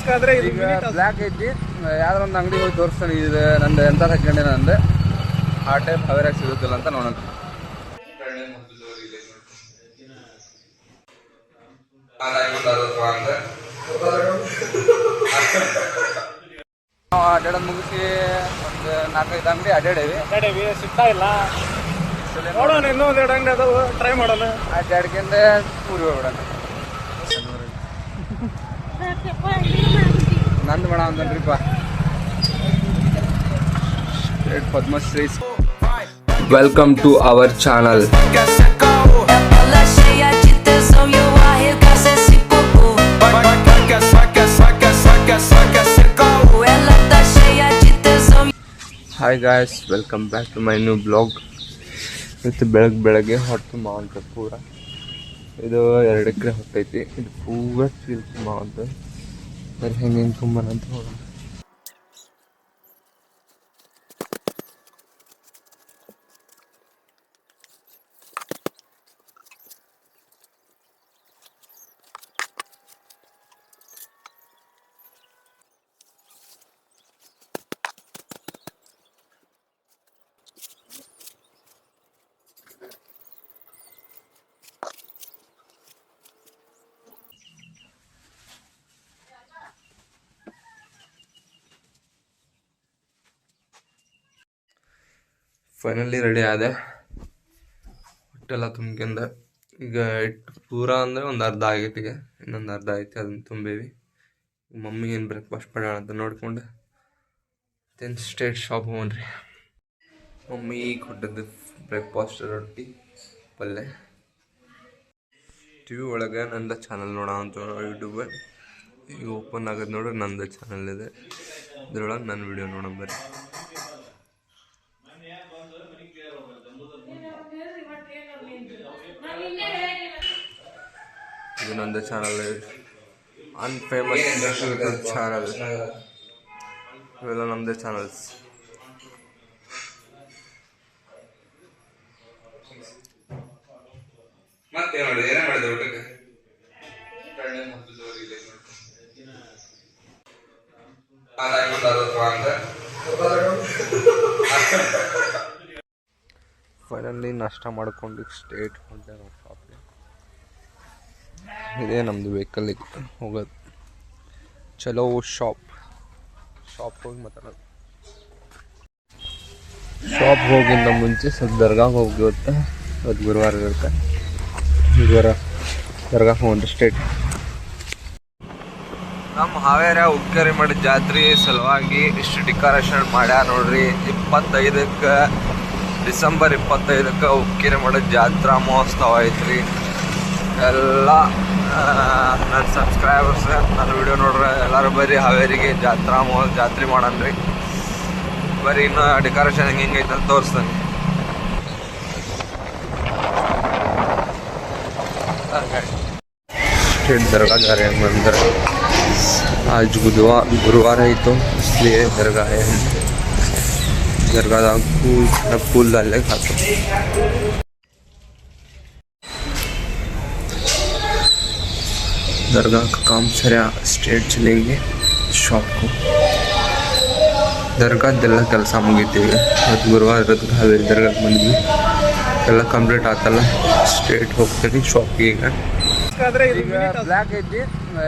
ಈಗ ಬ್ಲ್ಯಾಕ್ ಐತಿ, ಯಾವ್ದಾರ ಒಂದು ಅಂಗಡಿ ಹೋಗಿ ತೋರಿಸ್ತಾನೆ. ಇದು ನಂದು ಎಂತ ತಗೊಂಡೆ ನಂದು ಆ ಟೈಪ್ ಹವರಾಗಿ ಸಿಗುತ್ತಿಲ್ಲ ಅಂತ ನೋಡೋಣ. ನಾವು ಅಡ್ಡಾಡೋದು ಮುಗಿಸಿ ಒಂದು 4-5 ಅಂಗಡಿ ಅಡ್ಡಾಡೇವಿ, ಸಿಗ್ತಾ ಇಲ್ಲ. ನೋಡೋಣ, ಇನ್ನೊಂದು 2 ಅಂಗಡಿ ಅದಾವ, ಟ್ರೈ ಮಾಡೋಣ. ಅಡ್ಡಾಡ್ಕೊಂಡ ಊರಿಗೆ ಹೋಗ್ಬಿಡೋಣ. ನಂದು ಬೇಡ ಅಂತನ್ರಿಪ್ಪ. Padmashri, welcome to our channel. Hi guys, welcome back to my new blog. ಇವತ್ತು ಬೆಳಗ್ಗೆ ಹೊಟ್ಟು ಮಾವಂತ ಪೂರ ಇದು 2 ಎಕರೆ ಹೊಟ್ಟೈತಿ. ಇದು ಪೂರ ಚೀಲ್ತು ಮಾವಂತ. ಸರಿ, ಹೆಂಗೆ ತುಂಬನಂತ ನೋಡೋಣ. ಫೈನಲಿ ರೆಡಿ ಆದೆ. ಹೊಟ್ಟೆಲ್ಲ ತುಂಬ್ಕೊಂಡ ಈಗ ಇಟ್ಟು ಪೂರ ಅಂದರೆ ಒಂದು ಅರ್ಧ ಆಗೈತಿ. ಈಗ ಇನ್ನೊಂದು ಅರ್ಧ ಐತಿ, ಅದನ್ನು ತುಂಬೇವಿ. ಮಮ್ಮಿ ಏನು ಬ್ರೇಕ್ಫಾಸ್ಟ್ ಮಾಡೋಣ ಅಂತ ನೋಡ್ಕೊಂಡು ಸ್ಟೇಟ್ ಶಾಪ್ ಹೋಗ್ರಿ. ಮಮ್ಮಿ ಈಗ ಕೊಟ್ಟದ್ದು ಬ್ರೇಕ್ಫಾಸ್ಟ್ ರೊಟ್ಟಿ ಪಲ್ಯ. ಟಿ ವಿ ಒಳಗೆ ನಂದು ಚಾನಲ್ ನೋಡೋ ಅಂತ ಯೂಟ್ಯೂಬ್ ಈಗ ಓಪನ್ ಆಗೋದು ನೋಡ್ರಿ. ನಂದು ಚಾನಲ್ ಇದೆ, ಇದ್ರೊಳಗೆ ನನ್ನ ವಿಡಿಯೋ ನೋಡೋ ಬರ್ರಿ. ಇದು ನಂದು ಚಾನಲ್, ಅನ್ಫೇಮಸ್ ಯೂಟ್ಯೂಬ್ ಚಾನಲ್. ಇವೆಲ್ಲ ನಮ್ಮದೇ ಚಾನಲ್ಸ್. ಮತ್ತೆ ನೋಡಿ ಏನೇ ಮಾಡಿದೆ ಊಟಕ್ಕೆ. ಫೈನಲಿ ನಾಷ್ಟ ಮಾಡ್ಕೊಂಡು ಸ್ಟೇಟ್ ಹೊಂಟೆ ನಾವು ಶಾಪಿಗೆ. ಇದೇ ನಮ್ಮದು ವೆಹಿಕಲ್ಲಿಗೆ ಹೋಗೋದು. ಚಲೋ ಶಾಪ್ ಹೋಗಿ ಮಾತಾಡೋದು. ಶಾಪ್ ಹೋಗಿಂದ ಮುಂಚೆ ಸ್ವಲ್ಪ ದರ್ಗಾಗೆ ಹೋಗಿ. ಇವತ್ತು ಗುರುವಾರ ಇರುತ್ತೆ. ದರ್ಗಾಗೆ ಹೋಗ್ರಿ ಸ್ಟೇಟ್. ನಮ್ಮ ಹಾವೇರಿ ಉಕ್ಕರಿ ಮಾಡಿ ಜಾತ್ರೆ ಸಲುವಾಗಿ ಇಷ್ಟು ಡೆಕೋರೇಷನ್ ಮಾಡ್ಯಾರ ನೋಡ್ರಿ. 25ಕ್ಕೆ ಡಿಸೆಂಬರ್ 25ಕ್ಕೆ ಉಕ್ಕೇರಿ ಮಾಡೋ ಜಾತ್ರಾ ಮಹೋತ್ಸವ ಐತ್ರಿ. ಎಲ್ಲ ನನ್ನ ಸಬ್ಸ್ಕ್ರೈಬರ್ಸ್ ನನ್ನ ವಿಡಿಯೋ ನೋಡ್ರಿ ಎಲ್ಲರೂ ಬರ್ರಿ ಹಾವೇರಿಗೆ ಜಾತ್ರೆ ಮಾಡನ್ರಿ. ಬರೀ ಇನ್ನು ಡೆಕೋರೇಷನ್ ಹೆಂಗೈತೆ ಅಂತ ತೋರಿಸ್ತಾನೆ. स्टेट दरगाह जा रहे हैं हम अंदर. आज गुरुवार है तो इसलिए दरगाह है. दरगाह फूल डाले खाते. दरगाह का काम सरिया स्ट्रेट चलेंगे ಶಾಪ್ को. ದರ್ಗಾದೆಲ್ಲ ಕೆಲಸ ಮುಗಿತೀವಿ. ಮತ್ತು ಗುರುವಾರ ಇರೋದು ಹಾವೇರಿ ದರ್ಗಾಕ್ಕೆ ಬಂದ್ವಿ. ಎಲ್ಲ ಕಂಪ್ಲೀಟ್ ಆತಲ್ಲ, ಸ್ಟ್ರೇಟ್ ಹೋಗ್ತೀವಿ ಶಾಪಿಗೆ. ಈಗ ಬ್ಲ್ಯಾಕ್ ಐತಿ,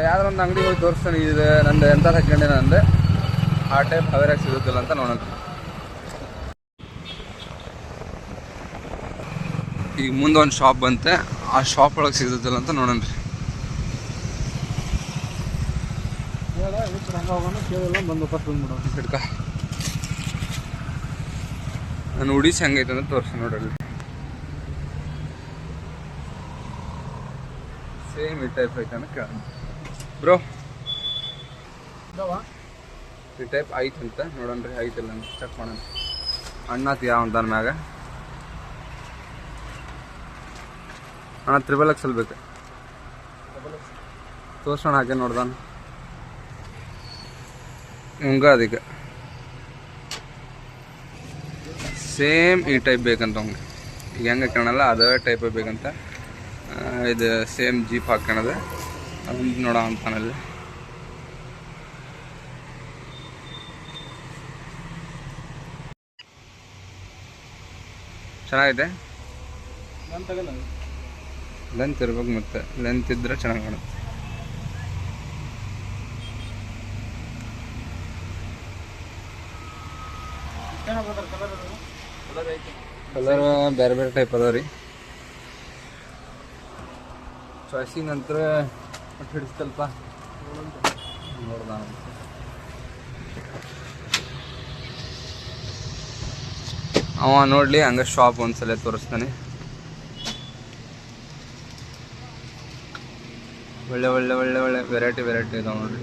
ಯಾವ್ದಾರ ಒಂದು ಅಂಗಡಿ ಹೋಗಿ ತೋರಿಸ್ತಾನೆ. ಇದು ನಂದು ಎಂತ ತಗೊಂಡೆ ನಂದು ಆ ಟೈಪ್ ಹವರಾಗಿ ಸಿಗುತ್ತಿಲ್ಲ ಅಂತ ನೋಡೋಣ. ಈಗ ಮುಂದೆ ಒಂದು ಶಾಪ್ ಬಂತೆ, ಆ ಶಾಪ್ ಒಳಗೆ ಸಿಗುತ್ತಿಲ್ಲ ಅಂತ ನೋಡೋಣ ರೀ. ಹಿಡ್ಕ ನಾನು ಉಡಿಸಿ ಹೆಂಗೈತೆ ಅಂತ ತೋರಿಸಿ ನೋಡ್ರಿ. ಸೇಮ್ ಈ ಟೈಪ್ ಐತೆ ಅಂತ ಕೇಳೋಣ. ಬ್ರೋ ಈ ಟೈಪ್ ಐತಂತ ನೋಡೋಣ್ರಿ. ಐತಿಲ್ಲ ಅಂತ ಚೆಕ್ ಮಾಡೋಣ. ಅಣ್ಣಾತಿ ಯಾವ ಅಂತ ಮ್ಯಾಗ ಅಣ್ಣ XXL ಬೇಕು ತೋರ್ಸೋಣ. ಹಾಗೆ ನೋಡ್ದಾನ ಹಿಂಗ ಅದಕ್ಕೆ ಸೇಮ್ ಈ ಟೈಪ್ ಬೇಕಂತ ಅವ್ಗೆ. ಈಗ ಹೆಂಗೆ ಕಾಣಲ್ಲ ಅದೇ ಟೈಪ್ ಬೇಕಂತ. ಇದು ಸೇಮ್ ಜೀಪ್ ಹಾಕ್ಕೊಳದ ಅದನ್ನು ನೋಡೋ ಅಂತಾನಲ್ಲಿ ಚೆನ್ನಾಗಿದೆ. ನಾನು ತಗಲ್ಲ ಲೆಂತ್ ಇರ್ಬೇಕು, ಮತ್ತೆ ಲೆಂತ್ ಇದ್ರೆ ಚೆನ್ನಾಗಿ ಕಾಣುತ್ತೆ. ಕಲರ್ ಬೇರೆ ಬೇರೆ ಟೈಪ್ ಅದಾವ ರೀ. ಚಾಯ್ಸಿಂಗ್ ನಂತರ ಹಿಡಿಸ್ತಲ್ಪ ನೋಡ್ದ. ಅವ ನೋಡ್ಲಿ ಹಂಗ ಶಾಪ್ ಒಂದ್ಸಲ ತೋರಿಸ್ತಾನೆ. ಒಳ್ಳೆ ಒಳ್ಳೆ ಒಳ್ಳೆ ಒಳ್ಳೆ ವೆರೈಟಿ ಇದಾವೆ ನೋಡ್ರಿ.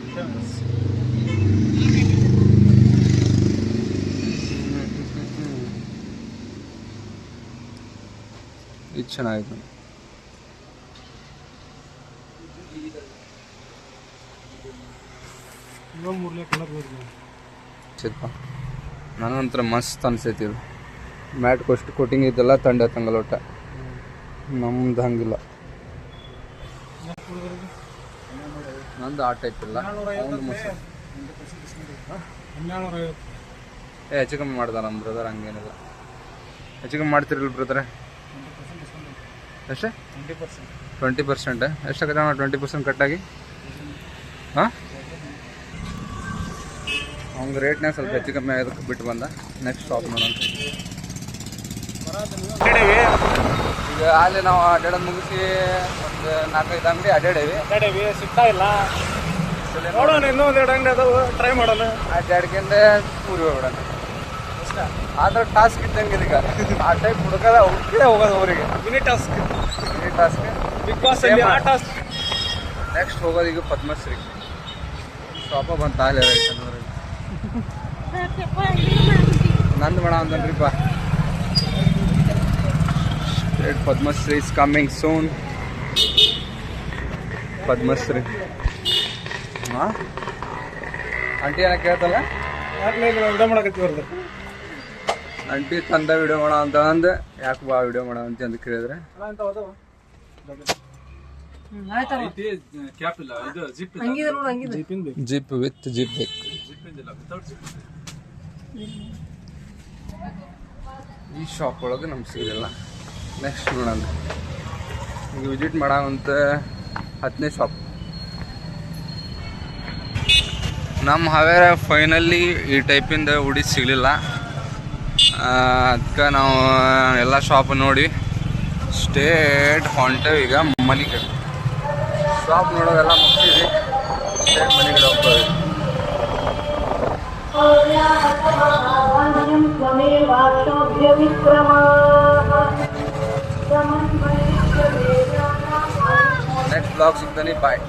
ಇದು ಚೆನ್ನಾಗಿದೆ. ನನಗಂತರ ಮಸ್ತ್ ಅನ್ಸೈತಿ ಇದು. ಮ್ಯಾಟ್ ಕೋಟಿಂಗ್ ಇದೆಲ್ಲ ತಂಡ ತಂಗಲ್ಲ ಒಟ್ಟ. ನಮ್ದು ಹಂಗಿಲ್ಲ, ನಂದು ಆ ಟೈಪ್ ಇಲ್ಲ. ಹೆಚ್ಚು ಕಮ್ಮಿ ಮಾಡ್ದ ನಮ್ಮ ಬ್ರದರ್. ಹಂಗೇನಿಲ್ಲ, ಹೆಚ್ಚು ಕಮ್ಮಿ ಮಾಡ್ತಿರಲ್ಲ ಬ್ರದರ್? ಎಷ್ಟೇ? 20%. ಎಷ್ಟಾಗತ್ತೆ 20% ಕಟ್ಟಾಗಿ? ಹಾಂ, ಅವ್ನಿಗೆ ರೇಟ್ನಾಗ ಸ್ವಲ್ಪ ಹೆಚ್ಚು ಕಮ್ಮಿ ಆಗೋದಕ್ಕೆ ಬಿಟ್ಟು ಬಂದ. ನೆಕ್ಸ್ಟ್ ಶಾಪ್ ನೋಡೋಣ. ಈಗ ಅಲ್ಲಿ ನಾವು ಅಡ್ಡಾಡೋದು ಮುಗಿಸಿ ಒಂದು 4-5 ಅಂಗಡಿ ಅಡ್ಡಾಡೇವಿ. ಸಿಗ್ತಾ ಇಲ್ಲ. ನೋಡೋಣ, ಇನ್ನೊಂದೆರಡು ಅಂಗಡಿ ಅದಾವ, ಟ್ರೈ ಮಾಡೋಣ. ಅಡ್ಡಾಡ್ಕೊಂಡೆ ಊರಿಗೆ ಹೋಗ್ಬಿಡೋಣ. ಆದ್ರೆ ಟಾಸ್ಕ್ ಇದ್ದಂಗೆ ಈಗ ಆ ಟೈಪ್ ಹುಡುಕದ ಹುಡುಕೇ ಹೋಗೋದು ಊರಿಗೆ. ಮಿನಿ ಟಾಸ್ಕ್ ಬಿಗ್ ಬಾಸ್ ಅಲ್ಲಿ ಆ ಟಾಸ್ಕ್. ನೆಕ್ಸ್ಟ್ ಹೋಗೋದು ಈಗ ಪದ್ಮಶ್ರೀ ಶಾಪ ಬಂತ. ಅಲ್ಲಿ ನಂದು ಬೇಡ ಅಂತನ್ರಿಪ್ಪ. Padmashri is coming soon. Padmashri ಹಾಂ, ಆಂಟಿ ಏನ ಕೇಳ್ತಲ್ಲ? ವಿಡಿಯೋ ಮಾಡಕತ್ತೀವ್ರದ್ದು. ಆಂಟಿ ತಂದ ವಿಡಿಯೋ ಮಾಡೋ ಅಂತ ಅಂದೆ. ಯಾಕೆ ಬಾ ವಿಡಿಯೋ ಮಾಡೋ ಅಂತ ಕೇಳಿದ್ರೆ ಜಿಪ್ ವಿತ್ ಜಿಪ್ ಬೇಕು. ಈ ಶಾಪ್ ಒಳಗೆ ನಮ್ಗೆ ಸಿಗಲಿಲ್ಲ. ನೆಕ್ಸ್ಟ್ ನೋಡೋಣ. ಈಗ ವಿಸಿಟ್ ಮಾಡೋಂಥ 10ನೇ ಶಾಪ್ ನಮ್ಮ ಹಾವೇರ. ಫೈನಲಿ ಈ ಟೈಪಿಂದ ಉಡಿ ಸಿಗಲಿಲ್ಲ. ಅದಕ್ಕೆ ನಾವು ಎಲ್ಲ ಶಾಪ್ ನೋಡಿ ಸ್ಟೇಟ್ ಹೊಂಟೇವೆ. ಈಗ ಮನೆ ಕಡೆ ಶಾಪ್ ನೋಡೋದೆಲ್ಲ ಮುಗಿಸಿದ್ವಿ. ಸ್ಟೇಟ್ ಮನೆ ಕಡೆ ಹೋಗ್ತೇವೆ. ನೆಕ್ಸ್ಟ್ ಬ್ಲಾಗ್ ಸಿಗ್ತಾನೆ. ಬಾಯ್.